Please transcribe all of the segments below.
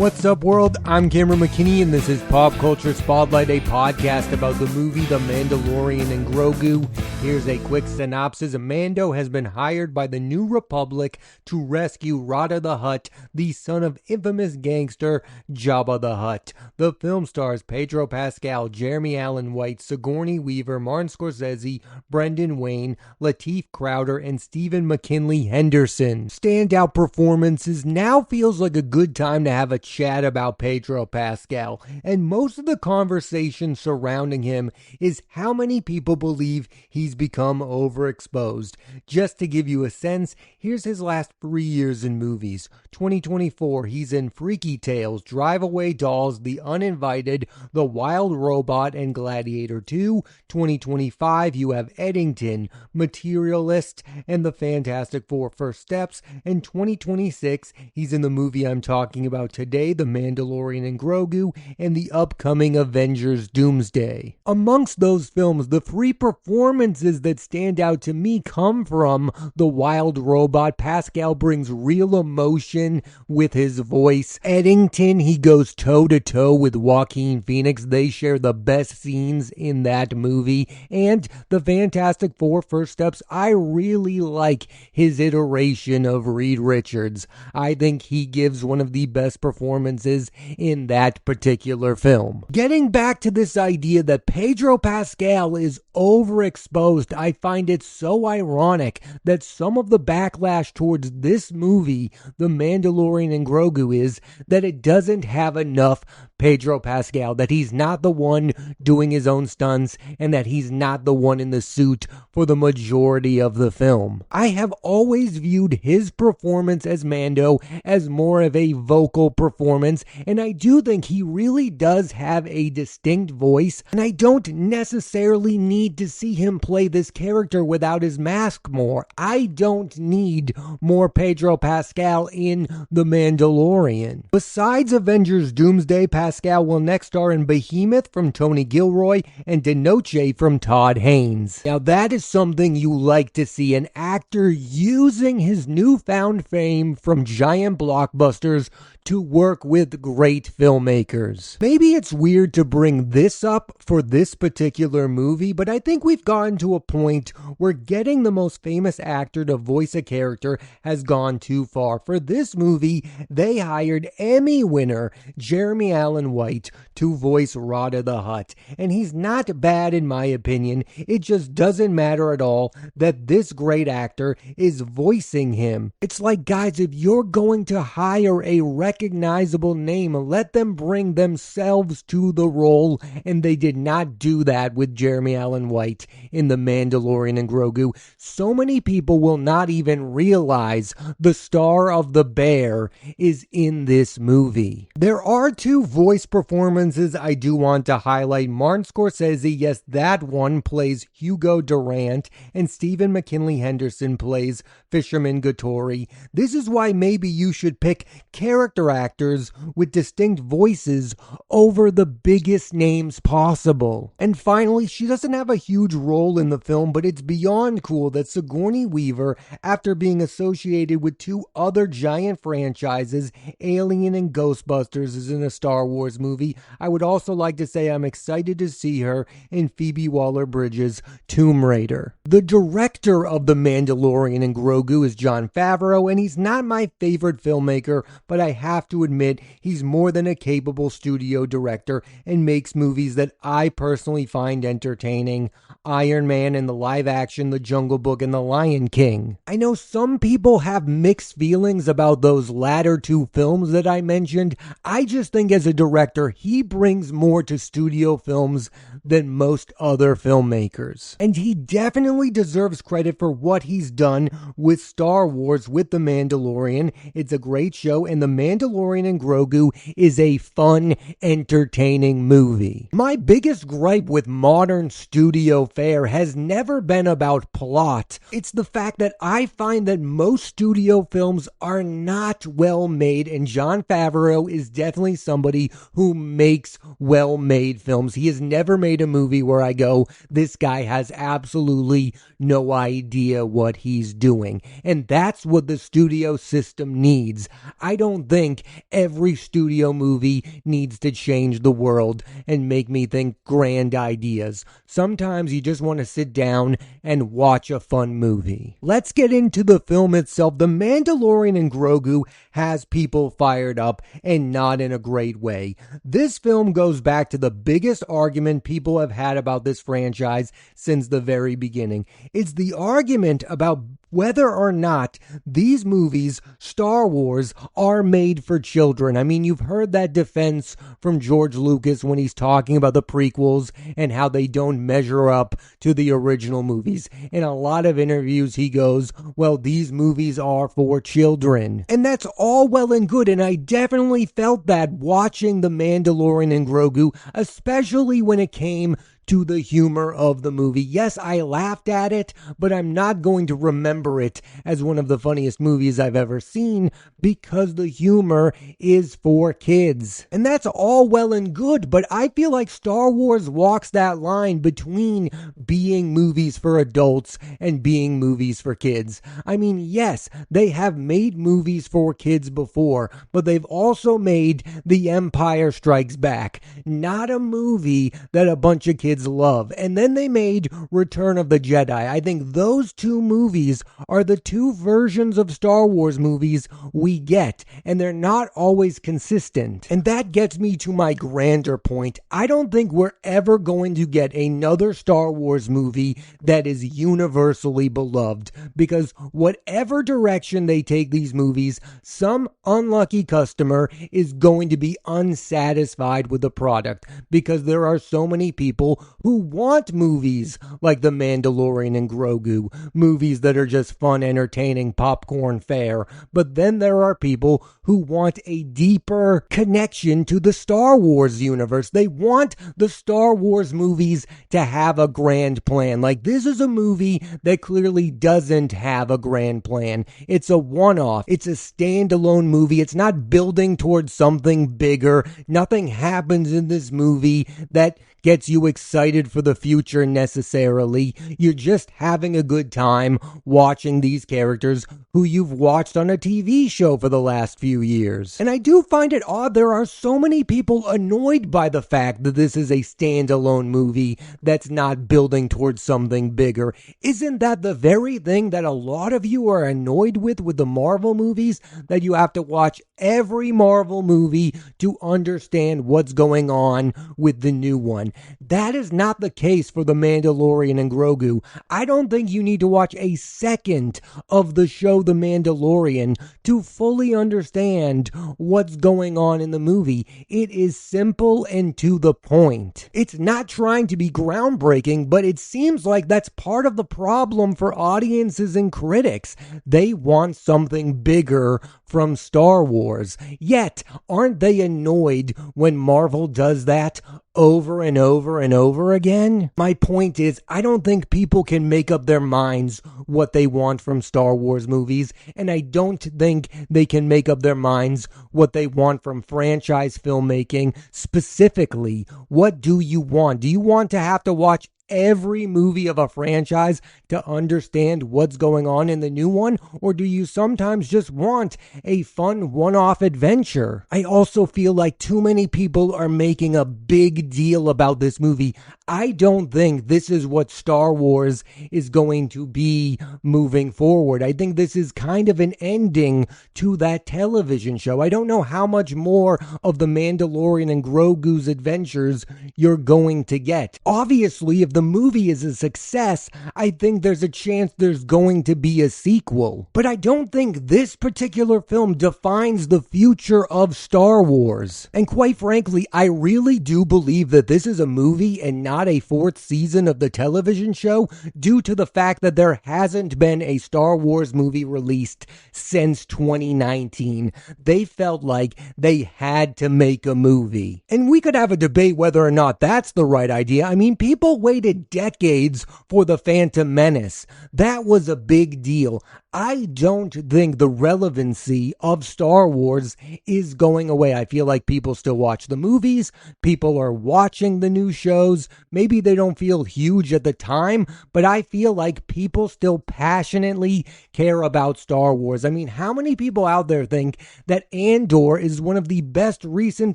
What's up, world? I'm Cameron McKinney, and this is Pop Culture Spotlight, a podcast about the movie The Mandolorian and Grogu. Here's a quick synopsis. Mando has been hired by the New Republic to rescue Rada the Hutt, the son of infamous gangster Jabba the Hutt. The film stars Pedro Pascal, Jeremy Allen White, Sigourney Weaver, Martin Scorsese, Brendan Wayne, Lateef Crowder, and Stephen McKinley Henderson. Standout performances. Now feels like a good time to have a chat about Pedro Pascal, and most of the conversation surrounding him is how many people believe he's become overexposed. Just to give you a sense, here's his last 3 years in movies. 2024, he's in Freaky Tales, Drive Away Dolls, The Uninvited, The Wild Robot, and Gladiator 2. 2025, you have Eddington, Materialist, and The Fantastic Four: First Steps. And 2026, he's in the movie I'm talking about today, The Mandolorian and Grogu, and the upcoming Avengers Doomsday. Amongst those films, the three performances that stand out to me come from The Wild Robot. Pascal brings real emotion with his voice. Eddington, he goes toe-to-toe with Joaquin Phoenix. They share the best scenes in that movie. And The Fantastic Four: First Steps, I really like his iteration of Reed Richards. I think he gives one of the best performances in that particular film. Getting back to this idea that Pedro Pascal is overexposed, I find it so ironic that some of the backlash towards this movie, The Mandalorian and Grogu, is that it doesn't have enough Pedro Pascal, that he's not the one doing his own stunts, and that he's not the one in the suit for the majority of the film. I have always viewed his performance as Mando as more of a vocal performance, and I do think he really does have a distinct voice, and I don't necessarily need to see him play this character without his mask more. I don't need more Pedro Pascal in The Mandalorian. Besides Avengers Doomsday, Pascal will next star in Behemoth from Tony Gilroy and De Noche from Todd Haynes. Now that is something you like to see, an actor using his newfound fame from giant blockbusters to work with great filmmakers. Maybe it's weird to bring this up for this particular movie, but I think we've gotten to a point where getting the most famous actor to voice a character has gone too far. For this movie, they hired Emmy winner Jeremy Allen White to voice Rada the Hutt, and he's not bad in my opinion. It just doesn't matter at all that this great actor is voicing him. It's like, guys, if you're going to hire a recognizable name, let them bring themselves to the role, and they did not do that with Jeremy Allen White in The Mandalorian and Grogu. So many people will not even realize the star of the bear is in this movie. There are two voice performances I do want to highlight. Martin Scorsese, yes, that one, plays Hugo Durant, and Stephen McKinley Henderson plays Fisherman Gattori. This is why maybe you should pick character actors with distinct voices over the biggest names possible. And finally, she doesn't have a huge role in the film, but it's beyond cool that Sigourney Weaver, after being associated with two other giant franchises, Alien and Ghostbusters, is in a Star Wars movie. I would also like to say I'm excited to see her in Phoebe Waller-Bridge's Tomb Raider. The director of The Mandalorian and Grogu is Jon Favreau, and he's not my favorite filmmaker, but I have to admit he's more than a capable studio director and makes movies that I personally find entertaining. Iron Man and the live action The Jungle Book and The Lion King. I know some people have mixed feelings about those latter two films that I mentioned. I just think as a director, he brings more to studio films than most other filmmakers. And he definitely deserves credit for what he's done with Star Wars with The Mandalorian. It's a great show, and The Mandalorian and Grogu is a fun, entertaining movie. My biggest gripe with modern studio fare has never been about plot. It's the fact that I find that most studio films are not well made, and Jon Favreau is definitely somebody who makes well-made films. He has never made a movie where I go, this guy has absolutely no idea what he's doing. And that's what the studio system needs. I don't think think every studio movie needs to change the world and make me think grand ideas. Sometimes you just want to sit down and watch a fun movie. Let's get into the film itself. The Mandolorian and Grogu has people fired up, and not in a great way. This film goes back to the biggest argument people have had about this franchise since the very beginning. It's the argument about whether or not these movies, Star Wars, are made for children. I mean, you've heard that defense from George Lucas when he's talking about the prequels and how they don't measure up to the original movies. In a lot of interviews, he goes, well, these movies are for children. And that's all well and good, and I definitely felt that watching The Mandalorian and Grogu, especially when it came to the humor of the movie. Yes, I laughed at it, but I'm not going to remember it as one of the funniest movies I've ever seen because the humor is for kids. And that's all well and good, but I feel like Star Wars walks that line between being movies for adults and being movies for kids. I mean, yes, they have made movies for kids before, but they've also made The Empire Strikes Back, not a movie that a bunch of kids love. And then they made Return of the Jedi. I think those two movies are the two versions of Star Wars movies we get, and they're not always consistent. And that gets me to my grander point. I don't think we're ever going to get another Star Wars movie that is universally beloved, because whatever direction they take these movies, some unlucky customer is going to be unsatisfied with the product, because there are so many people who want movies like The Mandalorian and Grogu, movies that are just fun, entertaining, popcorn fare. But then there are people who want a deeper connection to the Star Wars universe. They want the Star Wars movies to have a grand plan. Like, this is a movie that clearly doesn't have a grand plan. It's a one-off. It's a standalone movie. It's not building towards something bigger. Nothing happens in this movie that gets you excited for the future necessarily. You're just having a good time watching these characters who you've watched on a TV show for the last few years. And I do find it odd there are so many people annoyed by the fact that this is a standalone movie that's not building towards something bigger. Isn't that the very thing that a lot of you are annoyed with the Marvel movies? That you have to watch every Marvel movie to understand what's going on with the new one. That is not the case for The Mandalorian and Grogu. I don't think you need to watch a second of the show The Mandalorian to fully understand what's going on in the movie. It is simple and to the point. It's not trying to be groundbreaking, but it seems like that's part of the problem for audiences and critics. They want something bigger from Star Wars. Yet, aren't they annoyed when Marvel does that over and over and over again? My point is, I don't think people can make up their minds what they want from Star Wars movies, and I don't think they can make up their minds what they want from franchise filmmaking specifically. What do you want? Do you want to have to watch every movie of a franchise to understand what's going on in the new one? Or do you sometimes just want a fun one-off adventure? I also feel like too many people are making a big deal about this movie. I don't think this is what Star Wars is going to be moving forward. I think this is kind of an ending to that television show. I don't know how much more of The Mandalorian and Grogu's adventures you're going to get. Obviously, if the movie is a success, I think there's a chance there's going to be a sequel. But I don't think this particular film defines the future of Star Wars. And quite frankly, I really do believe that this is a movie and not a fourth season of the television show, due to the fact that there hasn't been a Star Wars movie released since 2019. They felt like they had to make a movie. And we could have a debate whether or not that's the right idea. I mean, people waited decades for The Phantom Menace. That was a big deal. I don't think the relevancy of Star Wars is going away. I feel like people still watch the movies, people are watching the new shows. Maybe they don't feel huge at the time, but I feel like people still passionately care about Star Wars. I mean, how many people out there think that Andor is one of the best recent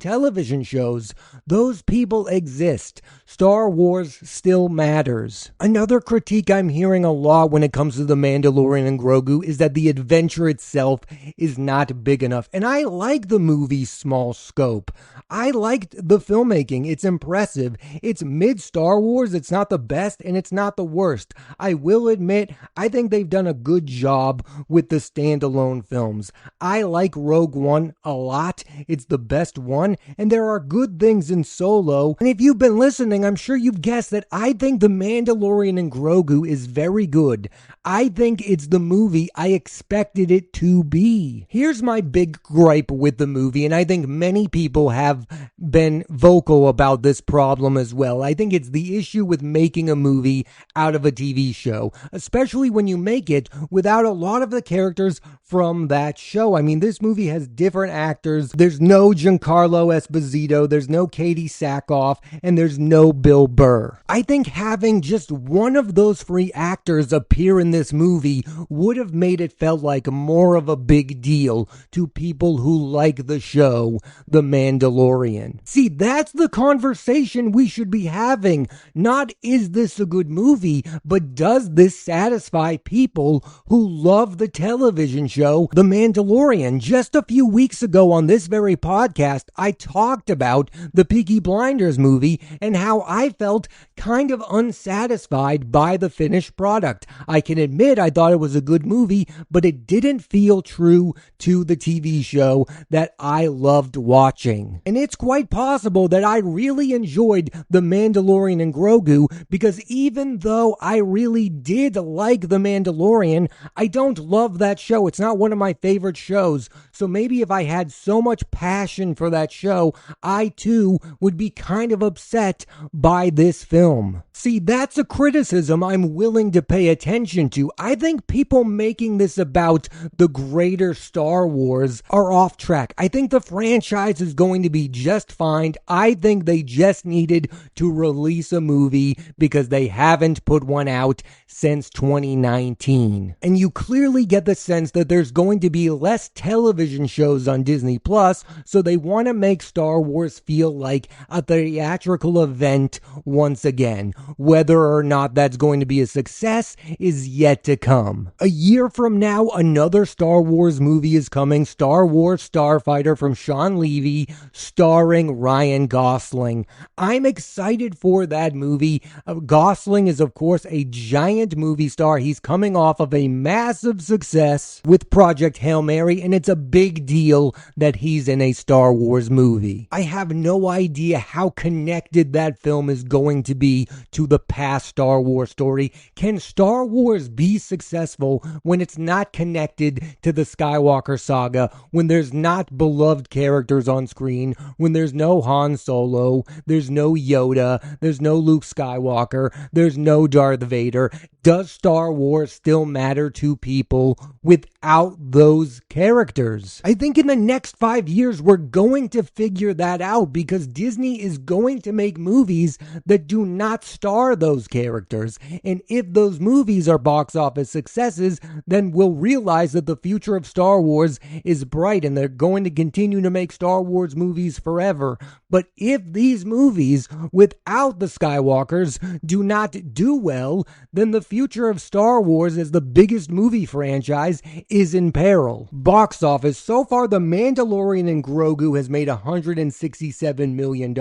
television shows? Those people exist. Star Wars still matters. Another critique I'm hearing a lot when it comes to The Mandalorian and Grogu is that the adventure itself is not big enough. And I like the movie's small scope. I liked the filmmaking. It's impressive. It's mid-Star Wars. It's not the best and it's not the worst. I will admit, I think they've done a good job with the standalone films. I like Rogue One a lot. It's the best one. And there are good things in Solo. And if you've been listening, I'm sure you've guessed that I think The Mandalorian and Grogu is very good. I think it's the movie I expected it to be. Here's my big gripe with the movie, and I think many people have been vocal about this problem as well. I think it's the issue with making a movie out of a TV show, especially when you make it without a lot of the characters from that show. I mean, this movie has different actors. There's no Giancarlo Esposito, there's no Katie Sackhoff, and there's no Bill Burr. I think having just one of those three actors appear in this movie would have made it felt like more of a big deal to people who like the show, The Mandalorian. See, that's the conversation we should be having. Not is this a good movie, but does this satisfy people who love the television show, The Mandalorian? Just a few weeks ago on this very podcast, I talked about the Peaky Blinders movie and how I felt kind of unsatisfied by the finished product. I can admit I thought it was a good movie, but it didn't feel true to the TV show that I loved watching. And it's quite possible that I really enjoyed The Mandalorian and Grogu because even though I really did like The Mandalorian, I don't love that show. It's not one of my favorite shows. So maybe if I had so much passion for that show, I too would be kind of upset by this film. See, that's a criticism I'm willing to pay attention to. I think people making this about the greater Star Wars are off track. I think the franchise is going to be just fine. I think they just needed to release a movie because they haven't put one out since 2019. And you clearly get the sense that there's going to be less television shows on Disney Plus, so they want to make Star Wars feel like a theatrical event once again. Whether or not that's going to be a success is yet to come. A year from now, another Star Wars movie is coming, Star Wars Starfighter from Sean Levy, starring Ryan Gosling. I'm excited for that movie. Gosling is, of course, a giant movie star. He's coming off of a massive success with Project Hail Mary, and it's a big deal that he's in a Star Wars movie. I have no idea how connected that film is going to be to the past Star Wars story. Can Star Wars be successful when it's not connected to the Skywalker saga, when there's not beloved characters on screen, when there's no Han Solo, there's no Yoda, there's no Luke Skywalker, there's no Darth Vader? Does Star Wars still matter to people without those characters? I think in the next 5 years, we're going to figure that out because Disney is going to make movies that do not star those characters. And if those movies are box office successes, then we'll realize that the future of Star Wars is bright and they're going to continue to make Star Wars movies forever. But if these movies without the Skywalkers do not do well, then the future of Star Wars as the biggest movie franchise is in peril. Box office, so far The Mandalorian and Grogu has made $167 million,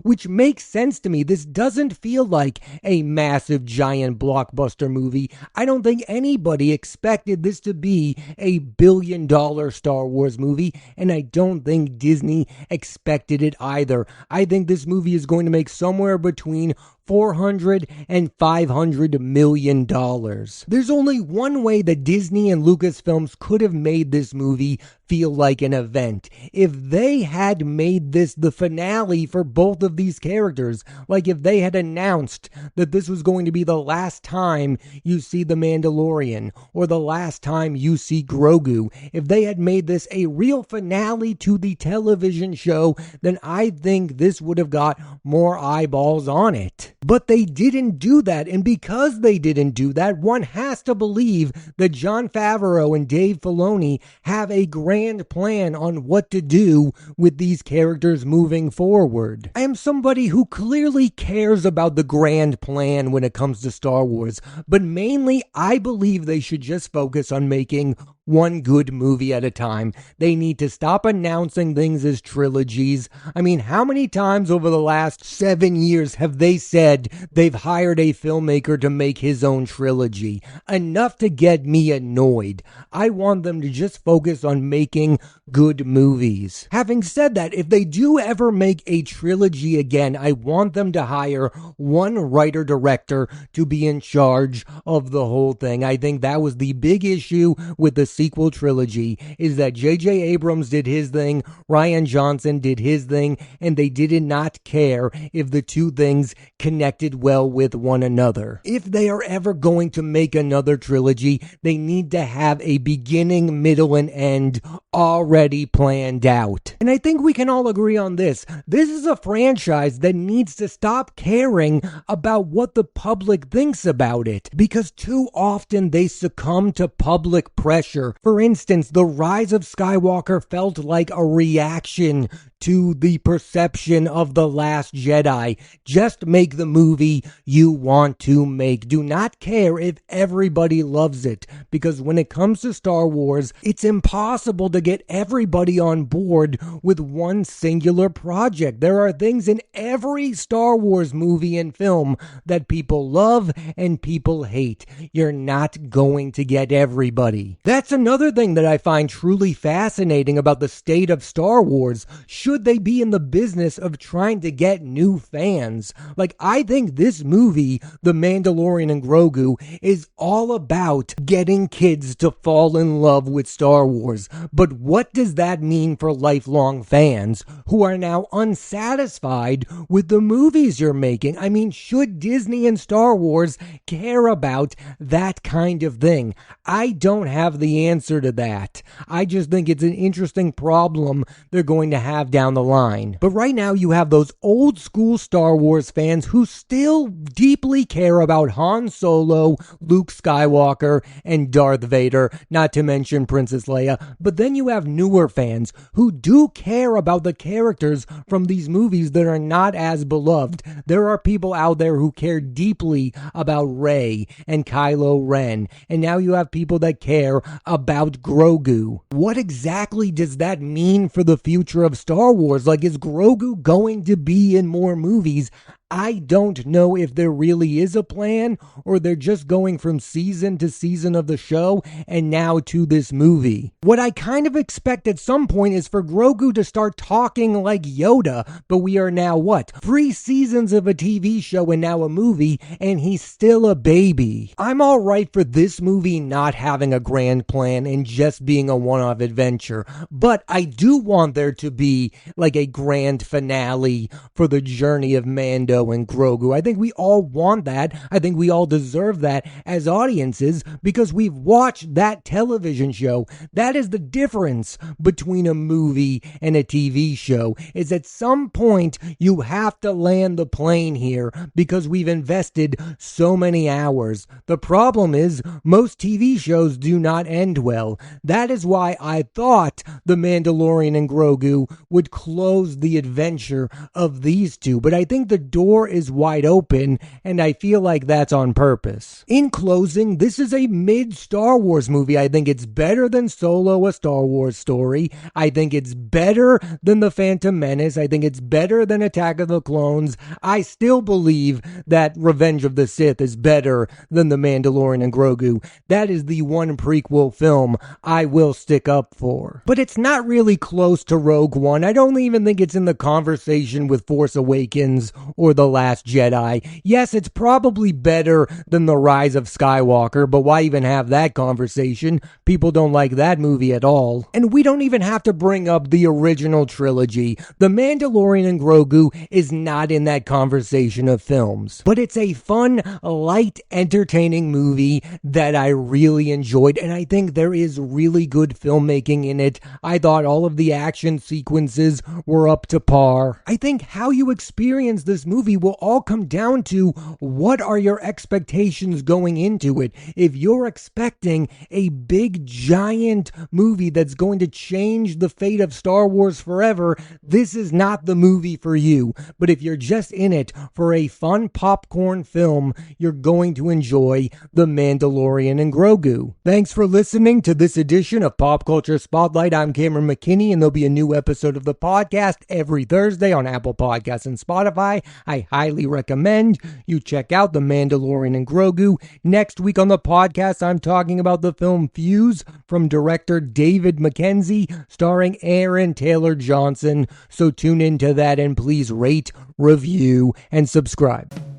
which makes sense to me. This doesn't feel like a massive giant blockbuster movie. I don't think anybody expected this to be a billion-dollar Star Wars movie, and I don't think Disney expected it either. I think this movie is going to make somewhere between $400 and $500 million. There's only one way that Disney and Lucasfilms could have made this movie feel like an event. If they had made this the finale for both of these characters, like if they had announced that this was going to be the last time you see the Mandalorian or the last time you see Grogu, if they had made this a real finale to the television show, then I think this would have got more eyeballs on it. But they didn't do that, and because they didn't do that, one has to believe that Jon Favreau and Dave Filoni have a grand plan on what to do with these characters moving forward. I am somebody who clearly cares about the grand plan when it comes to Star Wars, but mainly I believe they should just focus on making one good movie at a time. They need to stop announcing things as trilogies. I mean, how many times over the last 7 years have they said they've hired a filmmaker to make his own trilogy? Enough to get me annoyed. I want them to just focus on making good movies. Having said that, if they do ever make a trilogy again, I want them to hire one writer-director to be in charge of the whole thing. I think that was the big issue with the sequel trilogy, is that J.J. Abrams did his thing, Rian Johnson did his thing, and they did not care if the two things connected well with one another. If they are ever going to make another trilogy, they need to have a beginning, middle, and end already planned out. And I think we can all agree on this. This is a franchise that needs to stop caring about what the public thinks about it, because too often they succumb to public pressure. For instance, The Rise of Skywalker felt like a reaction to the perception of The Last Jedi. Just make the movie you want to make. Do not care if everybody loves it, because when it comes to Star Wars, it's impossible to get everybody on board with one singular project. There are things in every Star Wars movie and film that people love and people hate. You're not going to get everybody. That's another thing that I find truly fascinating about the state of Star Wars. Should they be in the business of trying to get new fans? Like, I think this movie, The Mandalorian and Grogu, is all about getting kids to fall in love with Star Wars. But what does that mean for lifelong fans who are now unsatisfied with the movies you're making? I mean, should Disney and Star Wars care about that kind of thing? I don't have the answer to that. I just think it's an interesting problem they're going to have down the line. But right now you have those old school Star Wars fans who still deeply care about Han Solo, Luke Skywalker, and Darth Vader, not to mention Princess Leia. But then you have newer fans who do care about the characters from these movies that are not as beloved. There are people out there who care deeply about Rey and Kylo Ren, and now you have people that care about Grogu. What exactly does that mean for the future of Star Wars? Like, is Grogu going to be in more movies? I don't know if there really is a plan, or they're just going from season to season of the show and now to this movie. What I kind of expect at some point is for Grogu to start talking like Yoda, but we are now, 3 seasons of a TV show and now a movie, and he's still a baby. I'm alright for this movie not having a grand plan and just being a one-off adventure, but I do want there to be like a grand finale for the journey of Mando and Grogu. I think we all want that. I think we all deserve that as audiences because we've watched that television show. That is the difference between a movie and a TV show, is at some point you have to land the plane here because we've invested so many hours. The problem is most TV shows do not end well. That is why I thought The Mandalorian and Grogu would close the adventure of these two, but I think the door is wide open, and I feel like that's on purpose. In closing, this is a mid-Star Wars movie. I think it's better than Solo, a Star Wars story. I think it's better than The Phantom Menace. I think it's better than Attack of the Clones. I still believe that Revenge of the Sith is better than The Mandalorian and Grogu. That is the one prequel film I will stick up for. But it's not really close to Rogue One. I don't even think it's in the conversation with Force Awakens or for The Last Jedi. Yes, it's probably better than The Rise of Skywalker, but why even have that conversation? People don't like that movie at all. And we don't even have to bring up the original trilogy. The Mandolorian and Grogu is not in that conversation of films. But it's a fun, light, entertaining movie that I really enjoyed, and I think there is really good filmmaking in it. I thought all of the action sequences were up to par. I think how you experience this movie will all come down to what are your expectations going into it. If you're expecting a big, giant movie that's going to change the fate of Star Wars forever, this is not the movie for you. But if you're just in it for a fun popcorn film, you're going to enjoy The Mandalorian and Grogu. Thanks for listening to this edition of Pop Culture Spotlight. I'm Cameron McKinney, and there'll be a new episode of the podcast every Thursday on Apple Podcasts and Spotify. I highly recommend you check out The Mandalorian and Grogu. Next week on the podcast, I'm talking about the film Fuse from director David Mackenzie, starring Aaron Taylor Johnson. So tune into that and please rate, review, and subscribe.